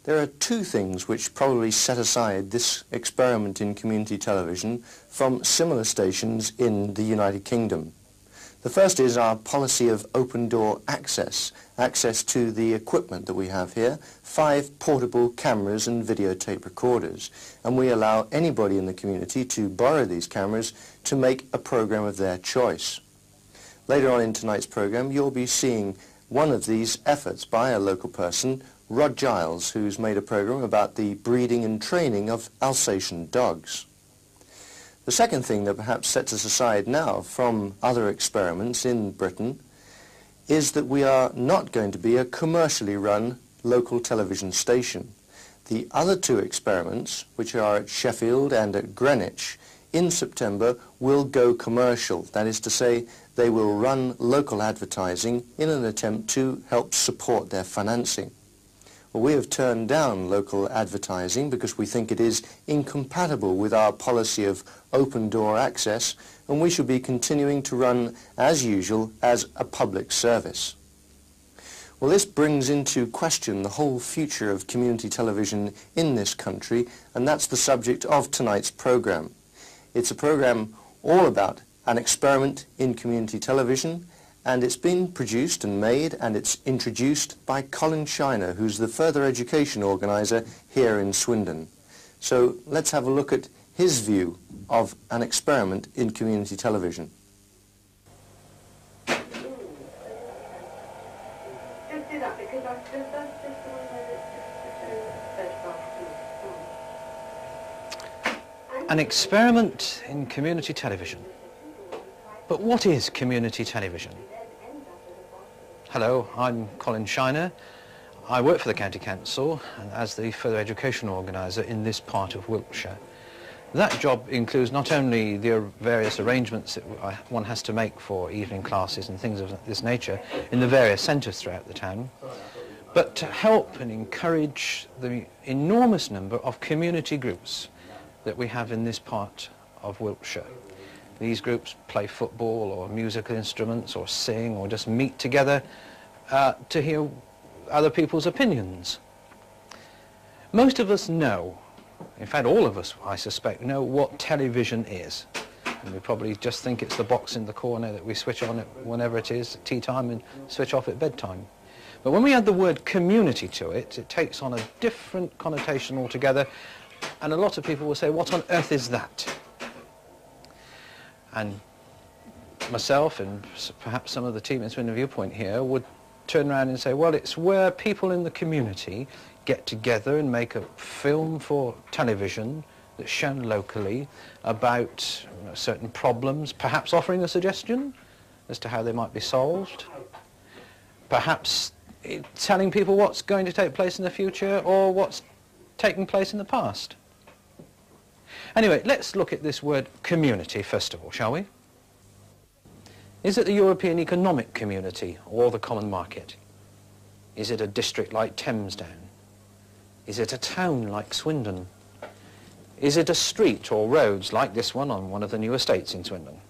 There are two things which probably set aside this experiment in community television from similar stations in the United Kingdom. The first is our policy of open door access to the equipment that we have here, 5 portable cameras and videotape recorders, and we allow anybody in the community to borrow these cameras to make a program of their choice. Later on in tonight's program you'll be seeing one of these efforts by a local person, Rod Giles, who's made a program about the breeding and training of Alsatian dogs. The second thing that perhaps sets us aside now from other experiments in Britain is that we are not going to be a commercially run local television station. The other two experiments, which are at Sheffield and at Greenwich, in September will go commercial. That is to say, they will run local advertising in an attempt to help support their financing. Well, we have turned down local advertising because we think it is incompatible with our policy of open door access, and we should be continuing to run as usual as a public service. Well, this brings into question the whole future of community television in this country, and that's the subject of tonight's program. It's a program all about an experiment in community television, and it's been produced and made and it's introduced by Colin Shiner, who's the further education organiser here in Swindon. So let's have a look at his view of an experiment in community television. Just do that because that's just the one where it's An experiment in community television. But what is community television? Hello, I'm Colin Shiner. I work for the County Council as the further education organiser in this part of Wiltshire. That job includes not only the various arrangements that one has to make for evening classes and things of this nature in the various centres throughout the town, but to help and encourage the enormous number of community groups that we have in this part of Wiltshire. These groups play football or musical instruments or sing or just meet together to hear other people's opinions. Most of us know, in fact all of us I suspect, know what television is. And we probably just think it's the box in the corner that we switch on whenever it is at tea time and switch off at bedtime. But when we add the word community to it, it takes on a different connotation altogether, and a lot of people will say, what on earth is that? And myself and perhaps some of the team in Swindon Viewpoint here would turn around and say, well, it's where people in the community get together and make a film for television that's shown locally about certain problems, perhaps offering a suggestion as to how they might be solved, perhaps telling people what's going to take place in the future or what's taken place in the past. Anyway, let's look at this word community first of all, shall we? Is it the European Economic Community or the Common Market? Is it a district like Thamesdown? Is it a town like Swindon? Is it a street or roads like this one on one of the new estates in Swindon?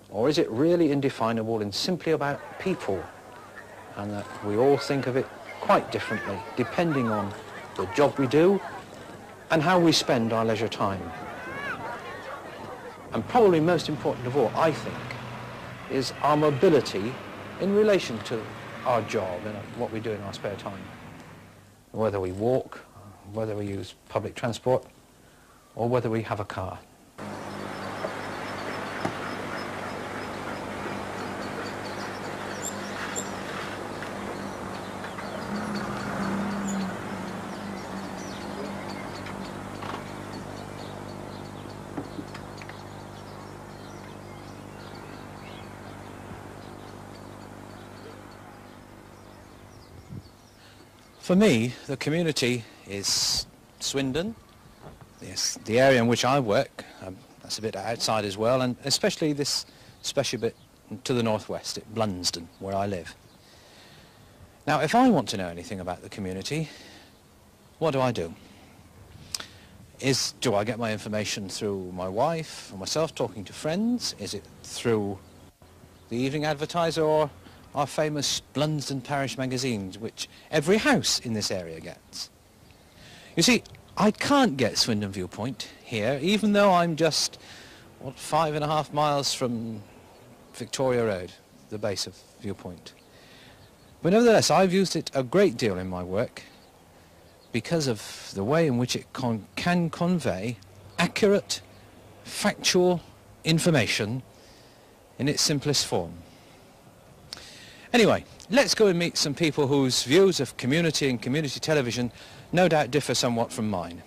Or is it really indefinable and simply about people, and that we all think of it quite differently depending on the job we do and how we spend our leisure time? And probably most important of all, I think, is our mobility in relation to our job and what we do in our spare time. Whether we walk, whether we use public transport, or whether we have a car. For me, the community is Swindon, yes, the area in which I work, that's a bit outside as well, and especially this special bit to the northwest at Blunsdon, where I live. Now, if I want to know anything about the community, what do? Do I get my information through my wife or myself talking to friends? Is it through the Evening Advertiser or our famous Blunsdon Parish magazines, which every house in this area gets? You see, I can't get Swindon Viewpoint here, even though I'm just, 5.5 miles from Victoria Road, the base of Viewpoint. But nevertheless, I've used it a great deal in my work because of the way in which it can convey accurate, factual information in its simplest form. Anyway, let's go and meet some people whose views of community and community television no doubt differ somewhat from mine.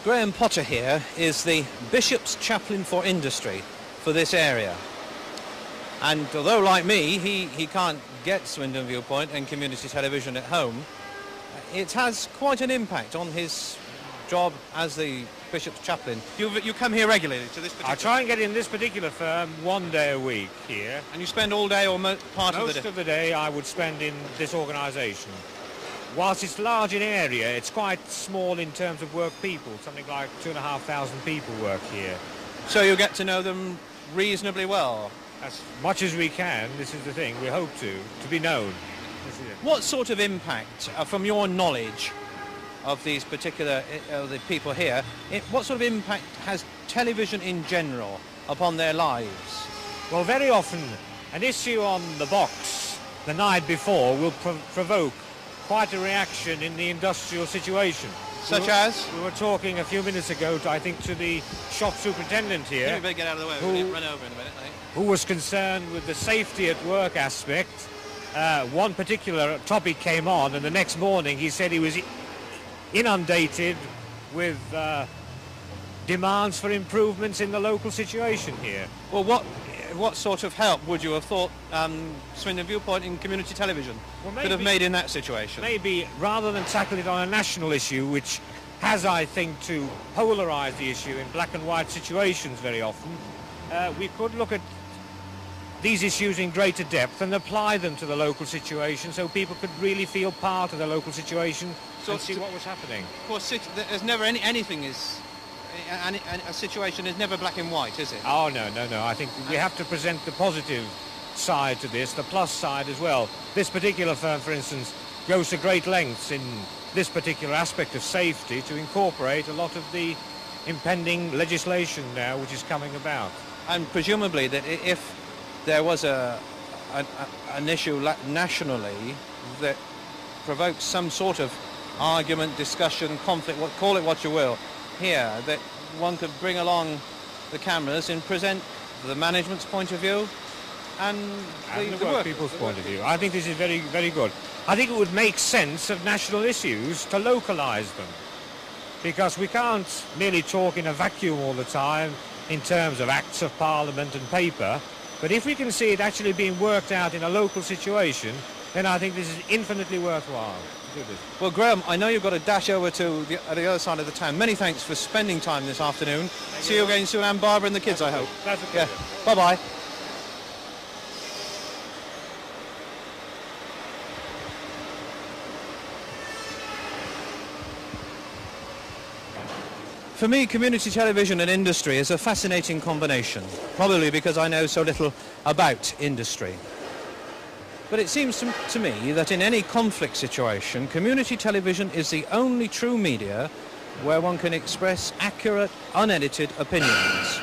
Graham Potter here is the Bishop's Chaplain for Industry for this area. And although, like me, he can't get Swindon Viewpoint and community television at home, it has quite an impact on his job as the Bishop's Chaplain. You come here regularly to this particular... I try and get in this particular firm 1 day a week here. And you spend all day or part of the day? Most of the day I would spend in this organisation. Whilst it's large in area, it's quite small in terms of work people. Something like 2,500 people work here. So you get to know them reasonably well? As much as we can, this is the thing, we hope to be known. This is it. What sort of impact, from your knowledge of these particular the people here, what sort of impact has television in general upon their lives? Well, very often an issue on the box the night before will provoke quite a reaction in the industrial situation. Such as? We were talking a few minutes ago, I think, to the shop superintendent here. You better get out of the way, we'll run over in a minute, eh? Who was concerned with the safety at work aspect. One particular topic came on, and the next morning he said he was inundated with demands for improvements in the local situation here. Well, what sort of help would you have thought Swindon Viewpoint in community television could have made in that situation? Maybe rather than tackle it on a national issue, which has, I think, to polarise the issue in black and white situations very often, we could look at these issues in greater depth and apply them to the local situation so people could really feel part of the local situation and see what was happening. Of course, there's never anything is... a situation is never black and white, is it? Oh, no. I think we have to present the positive side to this, the plus side as well. This particular firm, for instance, goes to great lengths in this particular aspect of safety to incorporate a lot of the impending legislation now which is coming about. And presumably that if there was an issue nationally that provoked some sort of argument, discussion, conflict, call it what you will, here, that one could bring along the cameras and present the management's point of view and the work people's point of view. I think this is very, very good. I think it would make sense of national issues to localise them, because we can't merely talk in a vacuum all the time in terms of acts of parliament and paper, but if we can see it actually being worked out in a local situation, then I think this is infinitely worthwhile. Well, Graham, I know you've got to dash over to the other side of the town. Many thanks for spending time this afternoon. See you again soon, and Barbara and the kids, I hope. That's okay. Yeah. Bye-bye. For me, community television and industry is a fascinating combination, probably because I know so little about industry. But it seems to me that in any conflict situation, community television is the only true media where one can express accurate, unedited opinions.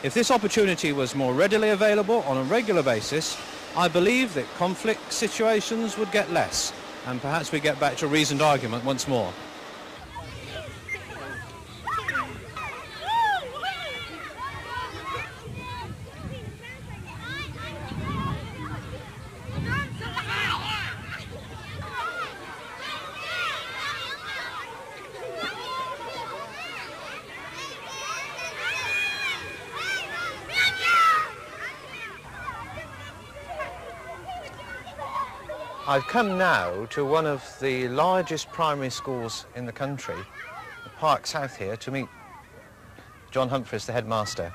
If this opportunity was more readily available on a regular basis, I believe that conflict situations would get less, and perhaps we get back to reasoned argument once more. I've come now to one of the largest primary schools in the country, Park South here, to meet John Humphreys, the headmaster.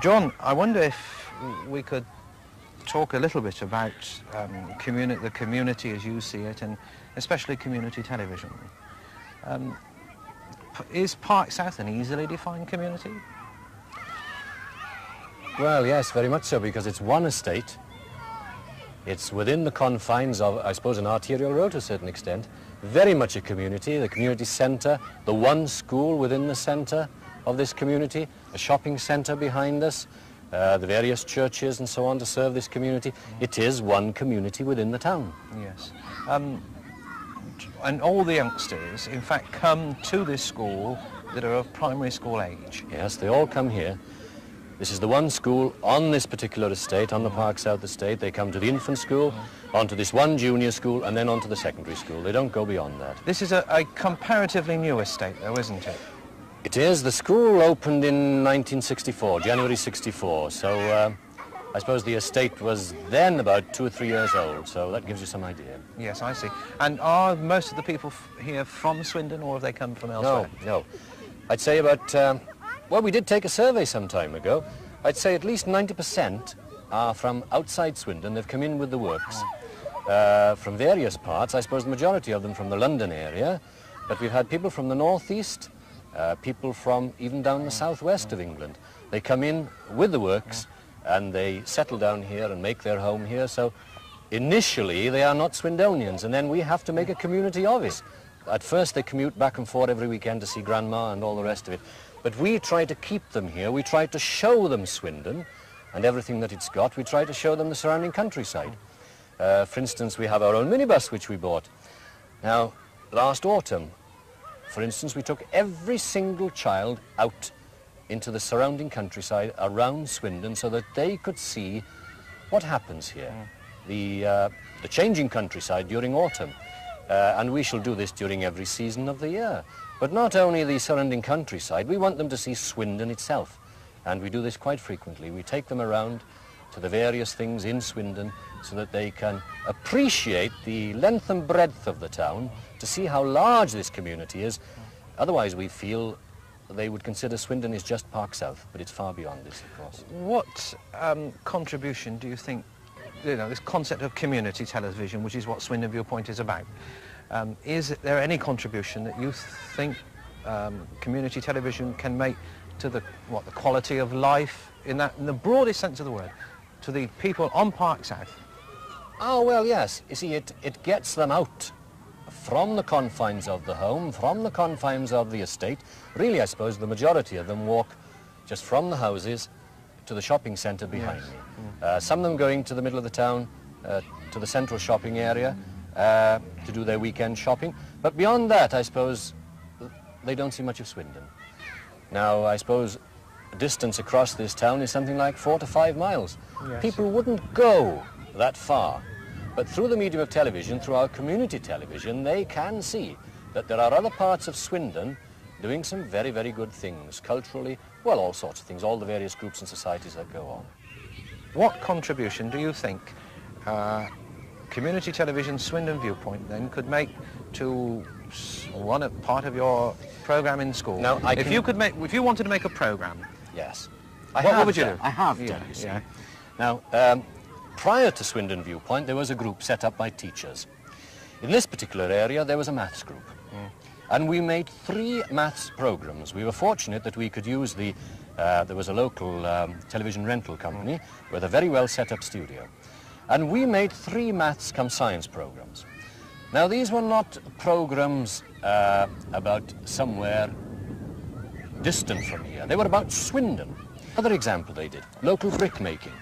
John, I wonder if we could talk a little bit about the community as you see it, and especially community television. Is Park South an easily defined community? Well, yes, very much so, because it's one estate. It's within the confines of, I suppose, an arterial road to a certain extent. Very much a community, the community centre, the one school within the centre of this community, a shopping centre behind us, the various churches and so on to serve this community. It is one community within the town. Yes. And all the youngsters, in fact, come to this school that are of primary school age. Yes, they all come here. This is the one school on this particular estate, on the Park South estate. They come to the infant school, onto this one junior school, and then onto the secondary school. They don't go beyond that. This is a comparatively new estate, though, isn't it? It is. The school opened in 1964, January 64, so I suppose the estate was then about 2 or 3 years old, so that gives you some idea. Yes, I see. And are most of the people here from Swindon, or have they come from elsewhere? No. I'd say about, well, we did take a survey some time ago. I'd say at least 90% are from outside Swindon. They've come in with the works from various parts. I suppose the majority of them from the London area, but we've had people from the northeast, people from even down the southwest of England. They come in with the works and they settle down here and make their home here. So initially they are not Swindonians, and then we have to make a community of it. At first they commute back and forth every weekend to see Grandma and all the rest of it. But we try to keep them here. We try to show them Swindon and everything that it's got. We try to show them the surrounding countryside. For instance, we have our own minibus which we bought. Now, last autumn, for instance, we took every single child out into the surrounding countryside around Swindon so that they could see what happens here, the changing countryside during autumn. And we shall do this during every season of the year. But not only the surrounding countryside, we want them to see Swindon itself. And we do this quite frequently. We take them around to the various things in Swindon so that they can appreciate the length and breadth of the town, to see how large this community is. Otherwise, we feel they would consider Swindon is just Park South, but it's far beyond this, of course. What contribution do you think, this concept of community television, which is what Swindon Viewpoint is about, is there any contribution that you think community television can make to the quality of life in the broadest sense of the word, to the people on Park South? Oh, well, yes. You see, it gets them out from the confines of the home, from the confines of the estate. Really, I suppose the majority of them walk just from the houses to the shopping centre behind me. Some of them going to the middle of the town, to the central shopping area, to do their weekend shopping. But beyond that, I suppose, they don't see much of Swindon. Now, I suppose distance across this town is something like 4 to 5 miles. Yes. People wouldn't go that far. But through the medium of television, through our community television, they can see that there are other parts of Swindon doing some very, very good things, culturally, well, all sorts of things, all the various groups and societies that go on. What contribution do you think community television Swindon Viewpoint then could make to one part of your programme in school? Now, if you wanted to make a programme, yes, what would you do? I have done, you see. Now, prior to Swindon Viewpoint, there was a group set up by teachers. In this particular area, there was a maths group. And we made 3 maths programmes. We were fortunate that we could use there was a local television rental company with a very well set up studio. And we made 3 maths cum science programmes. Now, these were not programmes about somewhere distant from here. They were about Swindon. Another example they did, local brick making.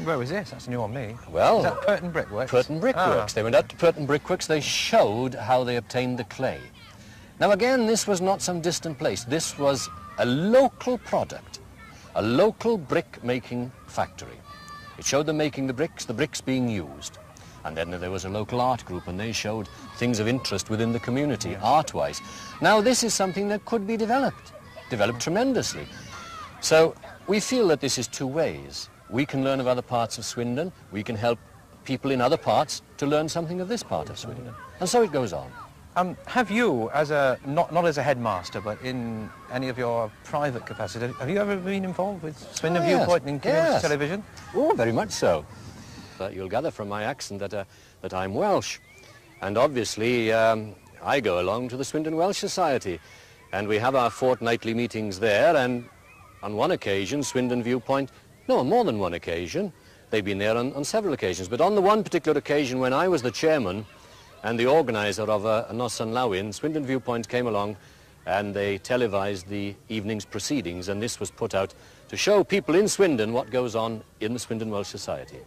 Where was this? That's new on me. Well, is that Purton Brickworks? Purton Brickworks. They went out to Purton Brickworks. They showed how they obtained the clay. Now, again, this was not some distant place. This was a local product, a local brick-making factory. It showed them making the bricks being used. And then there was a local art group, and they showed things of interest within the community, art-wise. Now, this is something that could be developed tremendously. So we feel that this is 2 ways. We can learn of other parts of Swindon. We can help people in other parts to learn something of this part of Swindon. And so it goes on. Have you, as not as a headmaster, but in any of your private capacity, have you ever been involved with Swindon Viewpoint in community television? Oh, very much so. But you'll gather from my accent that I'm Welsh. And obviously, I go along to the Swindon Welsh Society. And we have our fortnightly meetings there, and on one occasion, Swindon Viewpoint, no, on more than one occasion, they've been there on several occasions. But on the one particular occasion when I was the chairman and the organiser of a Noson Lawin, Swindon Viewpoint came along and they televised the evening's proceedings, and this was put out to show people in Swindon what goes on in the Swindon Welsh Society.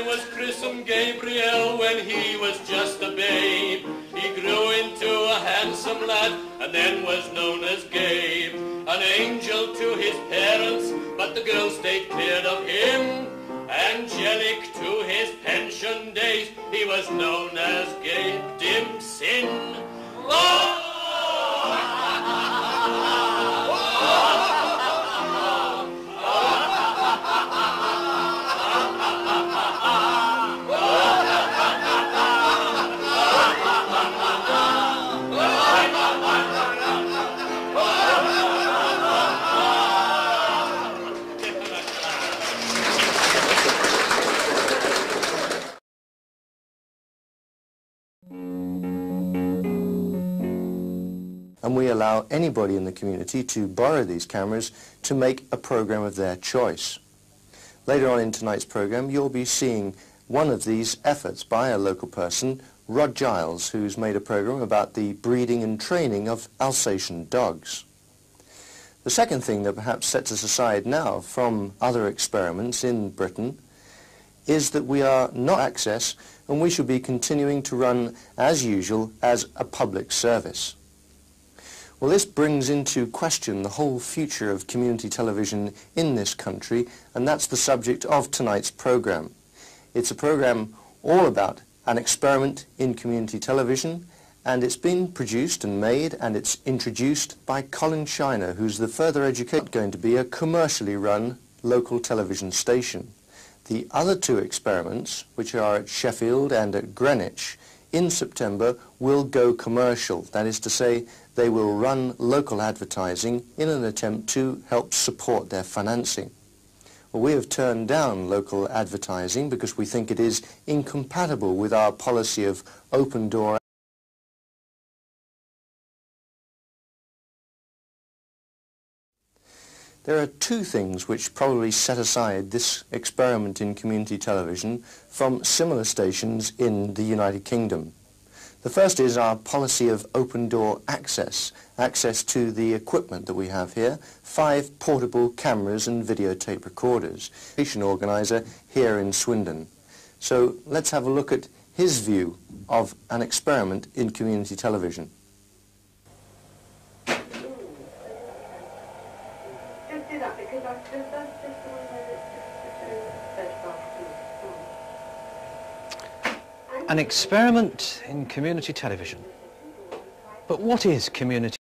Was christened Gabriel when he was just a babe. He grew into a handsome lad and then was known as Gabe. An angel to his parents, but the girls stayed clear of him. Angelic to his pension days, he was known as Gabe Dimson. Oh! And we allow anybody in the community to borrow these cameras to make a program of their choice. Later on in tonight's program, you'll be seeing one of these efforts by a local person, Rod Giles, who's made a program about the breeding and training of Alsatian dogs. The second thing that perhaps sets us aside now from other experiments in Britain is that we are not access, and we should be continuing to run as usual as a public service. Well, this brings into question the whole future of community television in this country, and that's the subject of tonight's program. It's a program all about an experiment in community television, and it's been produced and made, and it's introduced by Colin Shiner, who's the further educated going to be a commercially run local television station. The other two experiments, which are at Sheffield and at Greenwich, in September will go commercial. That is to say, they will run local advertising in an attempt to help support their financing. Well, we have turned down local advertising because we think it is incompatible with our policy of open door. There are two things which probably set aside this experiment in community television from similar stations in the United Kingdom. The first is our policy of open door access to the equipment that we have here, 5 portable cameras and videotape recorders. Station organiser here in Swindon. So let's have a look at his view of an experiment in community television. Just do that because that's just the one where it's An experiment in community television. But what is community